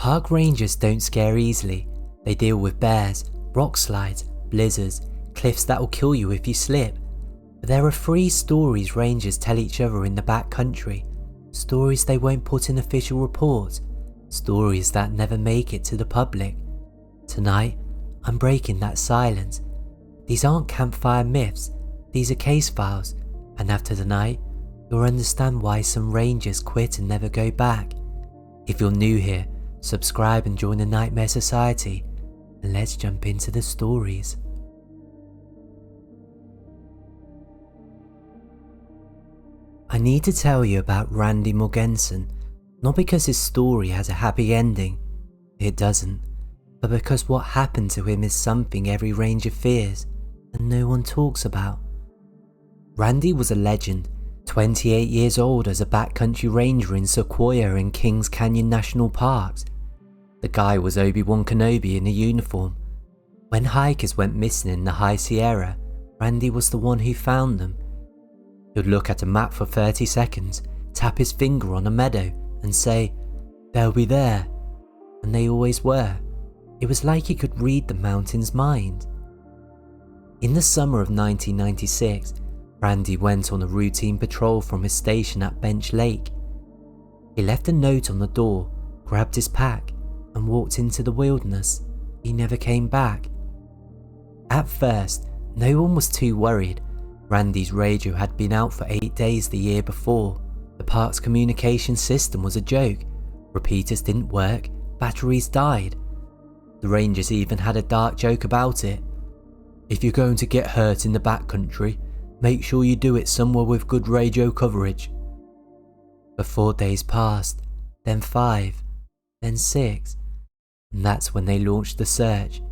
Park rangers don't scare easily. They deal with bears, rock slides, blizzards, cliffs that will kill you if you slip. But there are 3 stories rangers tell each other in the backcountry. Stories they won't put in official reports. Stories that never make it to the public. Tonight, I'm breaking that silence. These aren't campfire myths, these are case files, and after tonight, you'll understand why some rangers quit and never go back. If you're new here, subscribe and join the Nightmare Society, and let's jump into the stories. I need to tell you about Randy Morgensen, not because his story has a happy ending, it doesn't, but because what happened to him is something every ranger fears and no one talks about. Randy was a legend, 28 years old as a backcountry ranger in Sequoia and Kings Canyon National Parks. The guy was Obi-Wan Kenobi in a uniform. When hikers went missing in the High Sierra, Randy was the one who found them. He'd look at a map for 30 seconds, tap his finger on a meadow and say, "They'll be there." And they always were. It was like he could read the mountain's mind. In the summer of 1996, Randy went on a routine patrol from his station at Bench Lake. He left a note on the door, grabbed his pack, and walked into the wilderness. He never came back. At first, no one was too worried. Randy's radio had been out for 8 days the year before. The park's communication system was a joke. Repeaters didn't work, batteries died. The rangers even had a dark joke about it. "If you're going to get hurt in the backcountry, make sure you do it somewhere with good radio coverage." But 4 days passed, then 5, then 6, and that's when they launched the search.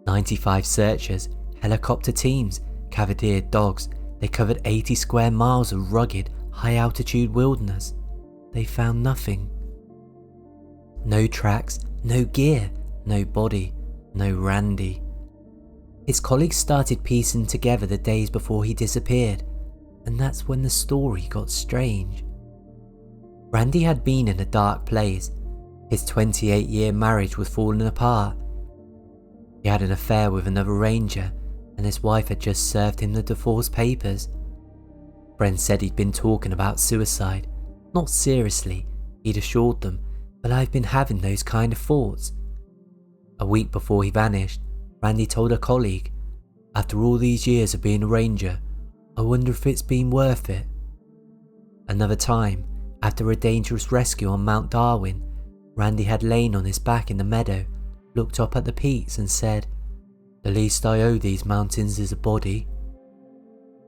95 searchers, helicopter teams, cavalier dogs, they covered 80 square miles of rugged, high-altitude wilderness. They found nothing. No tracks, no gear, no body, no Randy. His colleagues started piecing together the days before he disappeared, and that's when the story got strange. Randy had been in a dark place. His 28-year marriage was falling apart. He had an affair with another ranger, and his wife had just served him the divorce papers. Friends said he'd been talking about suicide. Not seriously, he'd assured them, but I've been having those kind of thoughts. A week before he vanished, Randy told a colleague, "After all these years of being a ranger, I wonder if it's been worth it." Another time, after a dangerous rescue on Mount Darwin, Randy had lain on his back in the meadow, looked up at the peaks and said, "The least I owe these mountains is a body."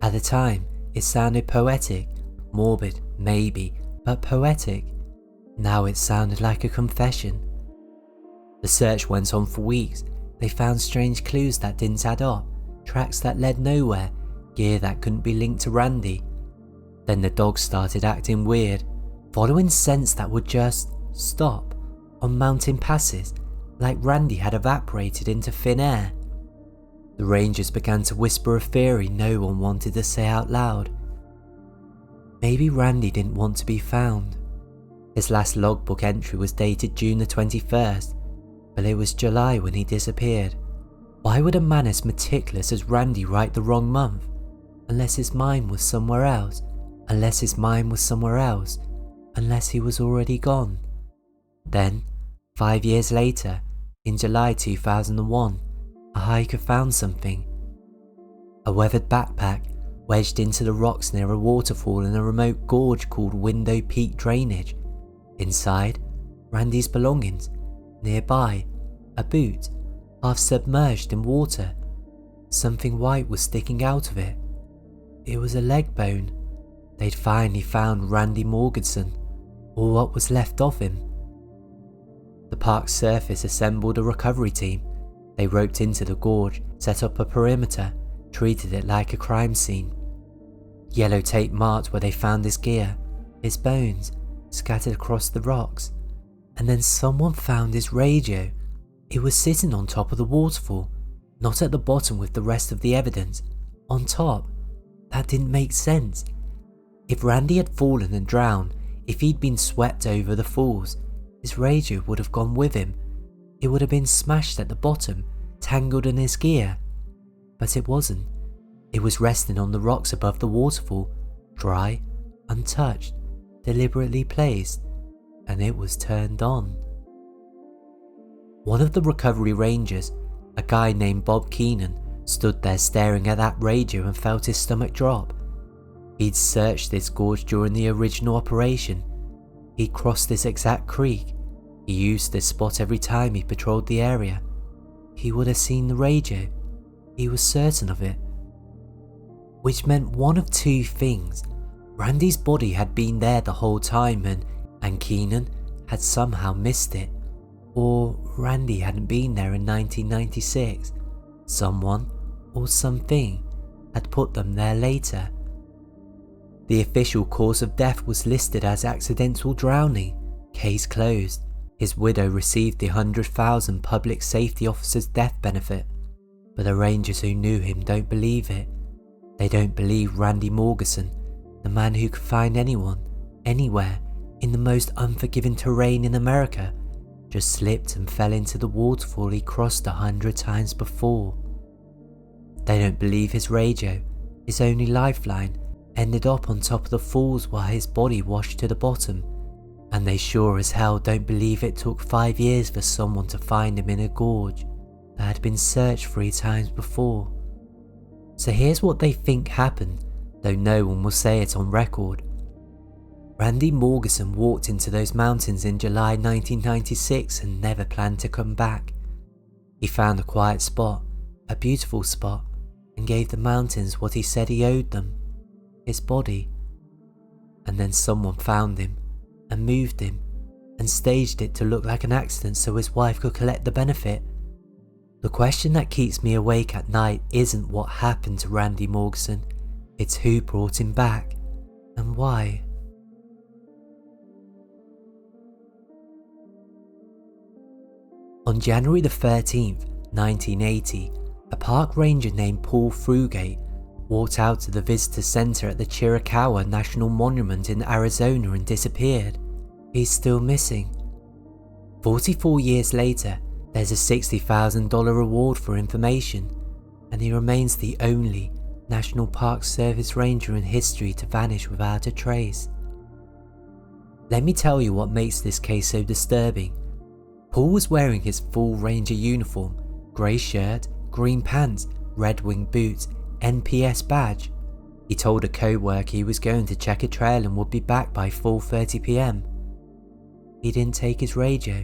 At the time, it sounded poetic, morbid, maybe, but poetic. Now it sounded like a confession. The search went on for weeks. They found strange clues that didn't add up, tracks that led nowhere, gear that couldn't be linked to Randy. Then the dogs started acting weird, following scents that would just stop on mountain passes, like Randy had evaporated into thin air. The rangers began to whisper a theory no one wanted to say out loud. Maybe Randy didn't want to be found. His last logbook entry was dated June the 21st, but it was July when he disappeared. Why would a man as meticulous as Randy write the wrong month? Unless his mind was somewhere else, unless his mind was somewhere else, unless he was already gone. Then, 5 years later, in July 2001, a hiker found something. A weathered backpack wedged into the rocks near a waterfall in a remote gorge called Window Peak Drainage. Inside, Randy's belongings. Nearby, a boot, half submerged in water. Something white was sticking out of it. It was a leg bone. They'd finally found Randy Morgensen, or what was left of him. The park's surface assembled a recovery team. They roped into the gorge, set up a perimeter, treated it like a crime scene. Yellow tape marked where they found his gear, his bones, scattered across the rocks. And then someone found his radio. It was sitting on top of the waterfall, not at the bottom with the rest of the evidence. On top. That didn't make sense. If Randy had fallen and drowned, if he'd been swept over the falls, his radio would have gone with him. It would have been smashed at the bottom, tangled in his gear. But it wasn't. It was resting on the rocks above the waterfall, dry, untouched, deliberately placed, and it was turned on. One of the recovery rangers, a guy named Bob Keenan, stood there staring at that radio and felt his stomach drop. He'd searched this gorge during the original operation. He'd crossed this exact creek. He used this spot every time he patrolled the area. He would have seen the radio. He was certain of it. Which meant one of two things. Randy's body had been there the whole time and Keenan had somehow missed it. Or Randy hadn't been there in 1996. Someone or something had put them there later. The official cause of death was listed as accidental drowning. Case closed. His widow received the $100,000 public safety officer's death benefit. But the rangers who knew him don't believe it. They don't believe Randy Morganson, the man who could find anyone, anywhere, in the most unforgiving terrain in America, just slipped and fell into the waterfall he crossed 100 times before. They don't believe his radio, his only lifeline, ended up on top of the falls while his body washed to the bottom. And they sure as hell don't believe it took 5 years for someone to find him in a gorge that had been searched 3 times before. So here's what they think happened, though no one will say it on record. Randy Morganson walked into those mountains in July 1996 and never planned to come back. He found a quiet spot, a beautiful spot, and gave the mountains what he said he owed them, his body. And then someone found him and moved him and staged it to look like an accident so his wife could collect the benefit. The question that keeps me awake at night isn't what happened to Randy Morganson, it's who brought him back and why. On January the 13th, 1980, a park ranger named Paul Frugate walked out to the visitor center at the Chiricahua National Monument in Arizona and disappeared. He's still missing. 44 years later, there's a $60,000 reward for information, and he remains the only National Park Service ranger in history to vanish without a trace. Let me tell you what makes this case so disturbing. Paul was wearing his full ranger uniform, grey shirt, green pants, red wing boots, NPS badge. He told a co-worker he was going to check a trail and would be back by 4:30 PM. He didn't take his radio,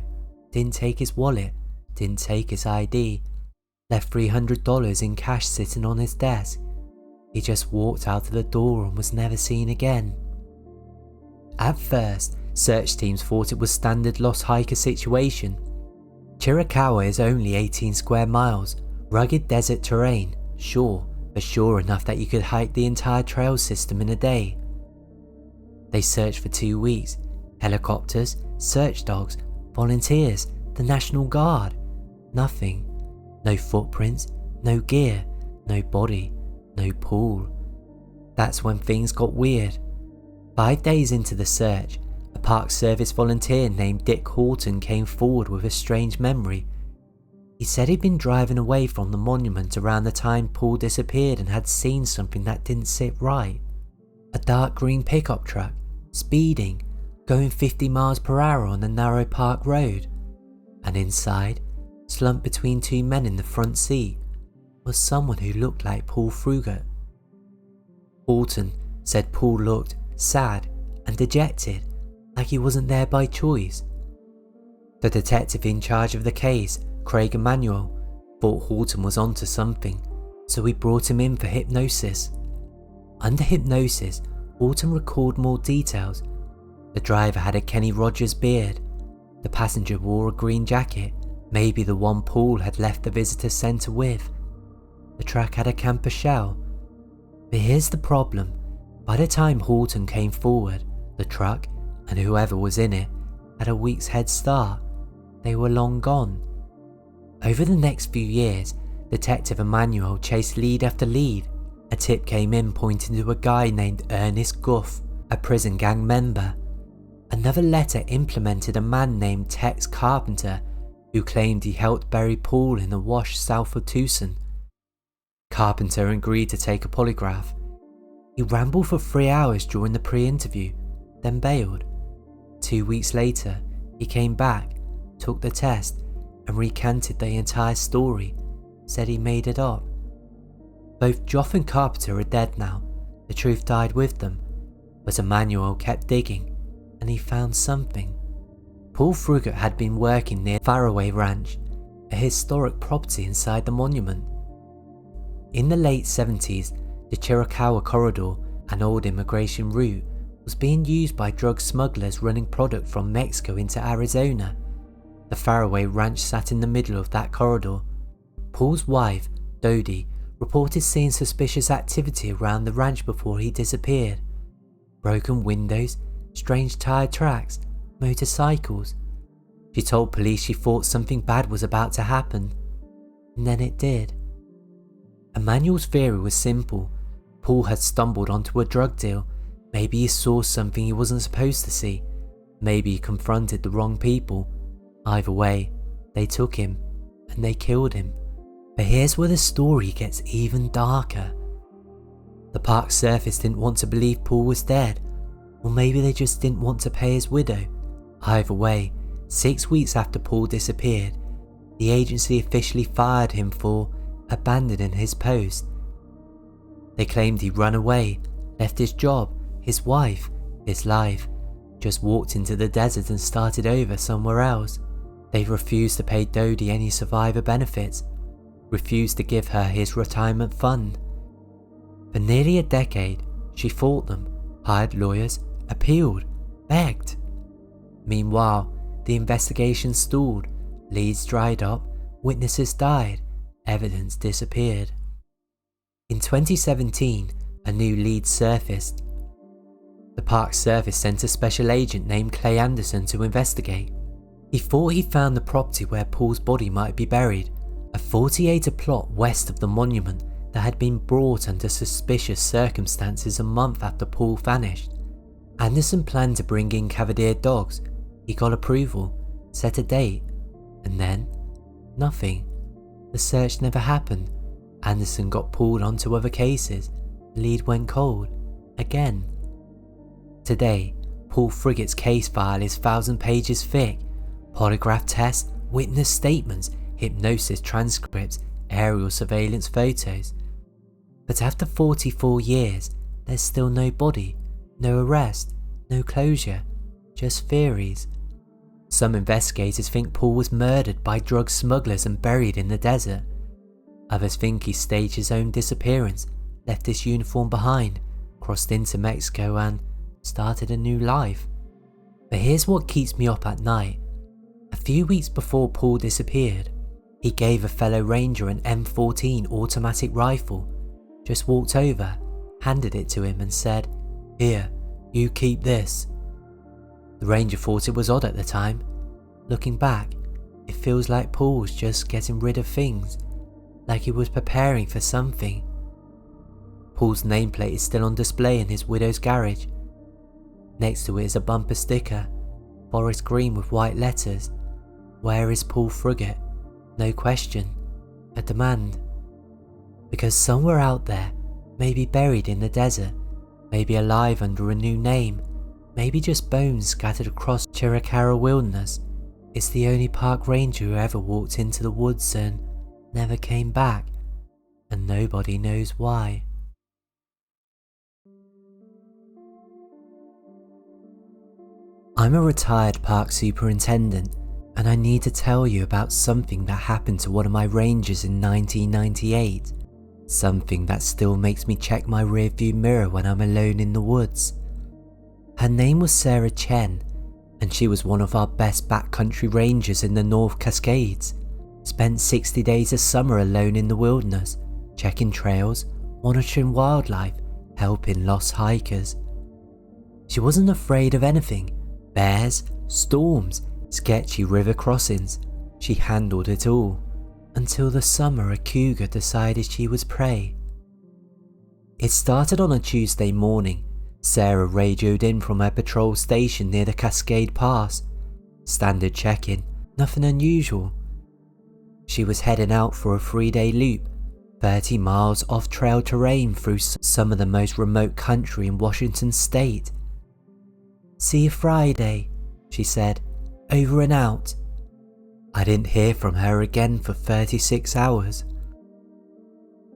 didn't take his wallet, didn't take his ID, left $300 in cash sitting on his desk. He just walked out of the door and was never seen again. At first, search teams thought it was standard lost hiker situation. Chiricahua is only 18 square miles, rugged desert terrain, sure, but sure enough that you could hike the entire trail system in a day. They searched for 2 weeks, helicopters, search dogs, volunteers, the National Guard. Nothing. No footprints, no gear, no body, no pool. That's when things got weird. 5 days into the search, a Park Service volunteer named Dick Horton came forward with a strange memory. He said he'd been driving away from the monument around the time Paul disappeared and had seen something that didn't sit right. A dark green pickup truck, speeding, going 50 miles per hour on a narrow park road. And inside, slumped between 2 men in the front seat, was someone who looked like Paul Frugate. Horton said Paul looked sad and dejected, like he wasn't there by choice. The detective in charge of the case, Craig Emanuel, thought Horton was onto something, so he brought him in for hypnosis. Under hypnosis, Horton recalled more details. The driver had a Kenny Rogers beard. The passenger wore a green jacket, maybe the one Paul had left the visitor centre with. The truck had a camper shell. But here's the problem. By the time Horton came forward, the truck, and whoever was in it, had a week's head start. They were long gone. Over the next few years, Detective Emanuel chased lead after lead. A tip came in pointing to a guy named Ernest Guff, a prison gang member. Another letter implemented a man named Tex Carpenter, who claimed he helped bury Paul in a wash south of Tucson. Carpenter agreed to take a polygraph. He rambled for 3 hours during the pre-interview, then bailed. 2 weeks later, he came back, took the test, and recanted the entire story, said he made it up. Both Joff and Carpenter are dead now. The truth died with them, but Emmanuel kept digging, and he found something. Paul Frigate had been working near Faraway Ranch, a historic property inside the monument. In the late 70s, the Chiricahua Corridor, an old immigration route, was being used by drug smugglers running product from Mexico into Arizona. The Faraway Ranch sat in the middle of that corridor. Paul's wife, Dodie, reported seeing suspicious activity around the ranch before he disappeared. Broken windows, strange tire tracks, motorcycles. She told police she thought something bad was about to happen, and then it did. Emmanuel's theory was simple. Paul had stumbled onto a drug deal. Maybe he saw something he wasn't supposed to see. Maybe he confronted the wrong people. Either way, they took him, and they killed him. But here's where the story gets even darker. The park service didn't want to believe Paul was dead, or maybe they just didn't want to pay his widow. Either way, 6 weeks after Paul disappeared, the agency officially fired him for abandoning his post. They claimed he'd run away, left his job, his wife, his life, just walked into the desert and started over somewhere else. They refused to pay Dodie any survivor benefits, refused to give her his retirement fund. For nearly a decade, she fought them, hired lawyers, appealed, begged. Meanwhile, the investigation stalled, leads dried up, witnesses died, evidence disappeared. In 2017, a new lead surfaced. The Park Service sent a special agent named Clay Anderson to investigate. He thought he found the property where Paul's body might be buried, a 40-acre plot west of the monument that had been brought under suspicious circumstances a month after Paul vanished. Anderson planned to bring in cavalier dogs. He got approval, set a date, and then nothing. The search never happened. Anderson got pulled onto other cases. The lead went cold, again. Today, Paul Frigate's case file is 1,000 pages thick. Polygraph tests, witness statements, hypnosis transcripts, aerial surveillance photos. But after 44 years, there's still no body, no arrest, no closure, just theories. Some investigators think Paul was murdered by drug smugglers and buried in the desert. Others think he staged his own disappearance, left his uniform behind, crossed into Mexico and started a new life. But here's what keeps me up at night. A few weeks before Paul disappeared, he gave a fellow ranger an M14 automatic rifle, just walked over, handed it to him and said, "Here, you keep this." The ranger thought it was odd at the time. Looking back, it feels like Paul was just getting rid of things, like he was preparing for something. Paul's nameplate is still on display in his widow's garage. Next to it is a bumper sticker, forest green with white letters. Where is Paul Frigate? No question, a demand. Because somewhere out there, maybe buried in the desert, maybe alive under a new name, maybe just bones scattered across Chiricahua wilderness, is the only park ranger who ever walked into the woods and never came back, and nobody knows why. I'm a retired park superintendent, and I need to tell you about something that happened to one of my rangers in 1998. Something that still makes me check my rearview mirror when I'm alone in the woods. Her name was Sarah Chen, and she was one of our best backcountry rangers in the North Cascades. Spent 60 days of summer alone in the wilderness, checking trails, monitoring wildlife, helping lost hikers. She wasn't afraid of anything. Bears, storms, sketchy river crossings. She handled it all. Until the summer a cougar decided she was prey. It started on a Tuesday morning. Sarah radioed in from her patrol station near the Cascade Pass. Standard check-in, nothing unusual. She was heading out for a 3-day loop, 30 miles off-trail terrain through some of the most remote country in Washington state. "See you Friday," she said. "Over and out." I didn't hear from her again for 36 hours.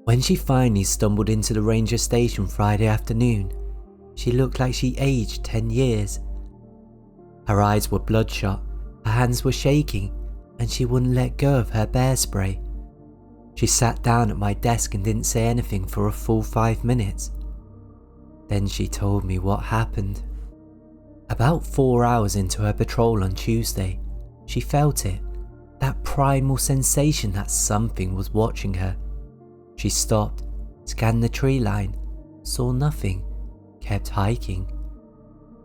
When she finally stumbled into the ranger station Friday afternoon, she looked like she aged 10 years. Her eyes were bloodshot, her hands were shaking, and she wouldn't let go of her bear spray. She sat down at my desk and didn't say anything for a full 5 minutes. Then she told me what happened. About 4 hours into her patrol on Tuesday, she felt it, that primal sensation that something was watching her. She stopped, scanned the tree line, saw nothing, kept hiking.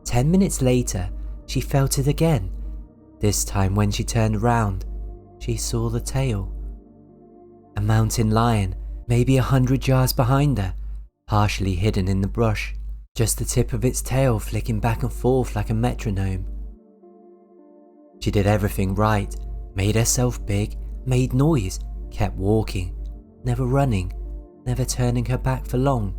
10 minutes later, she felt it again. This time when she turned around, she saw the tail. A mountain lion, maybe 100 yards behind her, partially hidden in the brush, just the tip of its tail flicking back and forth like a metronome. She did everything right, made herself big, made noise, kept walking, never running, never turning her back for long.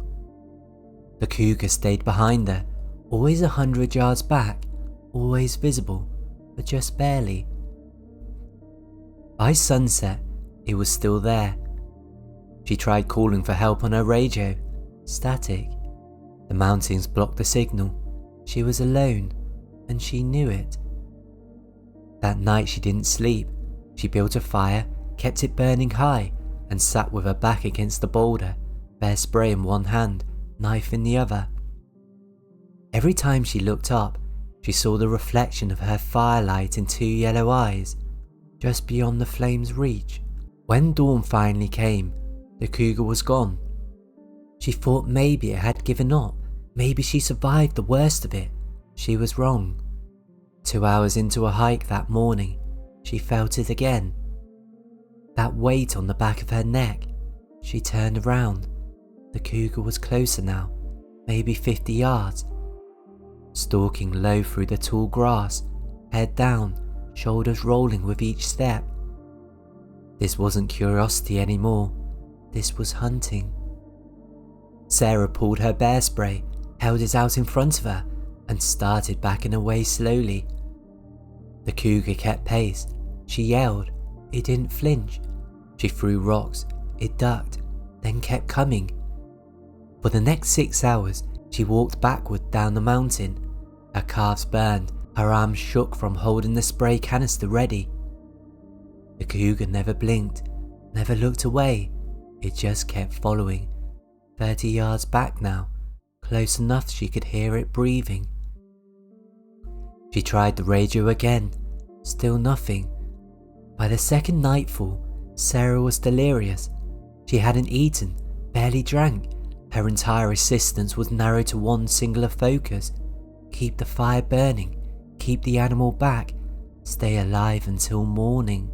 The cougar stayed behind her, always 100 yards back, always visible, but just barely. By sunset, it was still there. She tried calling for help on her radio. Static. The mountains blocked the signal. She was alone, and she knew it. That night she didn't sleep. She built a fire, kept it burning high, and sat with her back against the boulder, bear spray in one hand, knife in the other. Every time she looked up, she saw the reflection of her firelight in 2 yellow eyes, just beyond the flame's reach. When dawn finally came, the cougar was gone. She thought maybe it had given up, maybe she survived the worst of it. She was wrong. 2 hours into a hike that morning, she felt it again. That weight on the back of her neck. She turned around. The cougar was closer now, maybe 50 yards. Stalking low through the tall grass, head down, shoulders rolling with each step. This wasn't curiosity anymore, this was hunting. Sarah pulled her bear spray, held it out in front of her, and started backing away slowly. The cougar kept pace. She yelled. It didn't flinch. She threw rocks. It ducked, then kept coming. For the next 6 hours, she walked backward down the mountain. Her calves burned, her arms shook from holding the spray canister ready. The cougar never blinked, never looked away. It just kept following. 30 yards back now, close enough she could hear it breathing. She tried the radio again, still nothing. By the second nightfall, Sarah was delirious. She hadn't eaten, barely drank. Her entire existence was narrowed to one singular focus. Keep the fire burning, keep the animal back, stay alive until morning.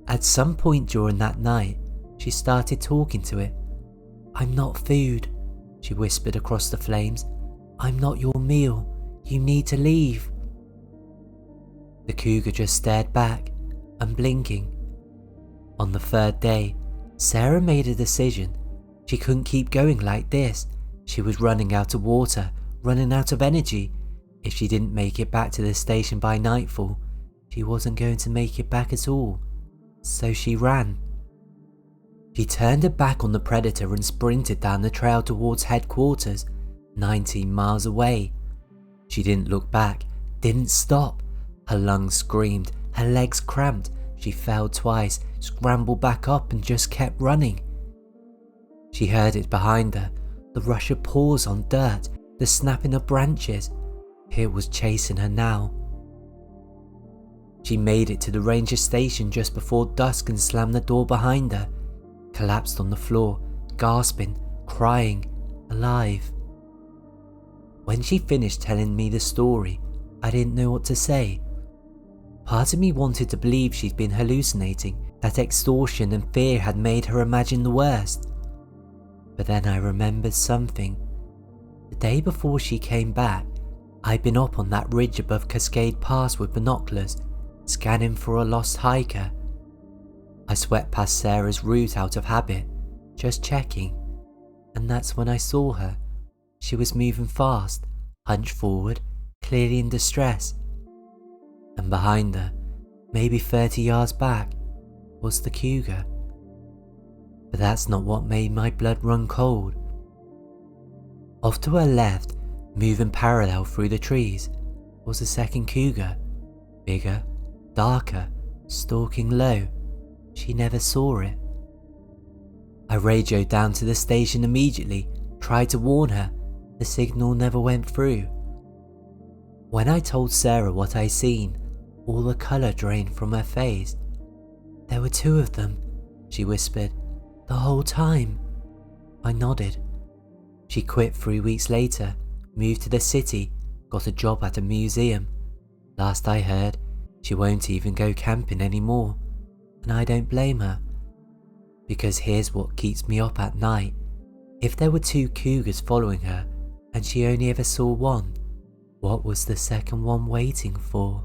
At some point during that night, she started talking to it. "I'm not food," she whispered across the flames. "I'm not your meal. You need to leave." The cougar just stared back, unblinking. On the 3rd day, Sarah made a decision. She couldn't keep going like this. She was running out of water, running out of energy. If she didn't make it back to the station by nightfall, she wasn't going to make it back at all. So she ran. She turned her back on the predator and sprinted down the trail towards headquarters, 19 miles away. She didn't look back, didn't stop. Her lungs screamed, her legs cramped. She fell twice, scrambled back up and just kept running. She heard it behind her, the rush of paws on dirt, the snapping of branches. It was chasing her now. She made it to the ranger station just before dusk and slammed the door behind her. Collapsed on the floor, gasping, crying, alive. When she finished telling me the story, I didn't know what to say. Part of me wanted to believe she'd been hallucinating, that extortion and fear had made her imagine the worst. But then I remembered something. The day before she came back, I'd been up on that ridge above Cascade Pass with binoculars, scanning for a lost hiker. I swept past Sarah's route out of habit, just checking, and that's when I saw her. She was moving fast, hunched forward, clearly in distress. And behind her, maybe 30 yards back, was the cougar. But that's not what made my blood run cold. Off to her left, moving parallel through the trees, was a second cougar, bigger, darker, stalking low. She never saw it. I radioed down to the station immediately, tried to warn her. The signal never went through. When I told Sarah what I seen, all the colour drained from her face. "There were 2 of them," she whispered, "the whole time." I nodded. She quit 3 weeks later, moved to the city, got a job at a museum. Last I heard, she won't even go camping anymore, and I don't blame her. Because here's what keeps me up at night. If there were 2 cougars following her, and she only ever saw one, what was the second one waiting for?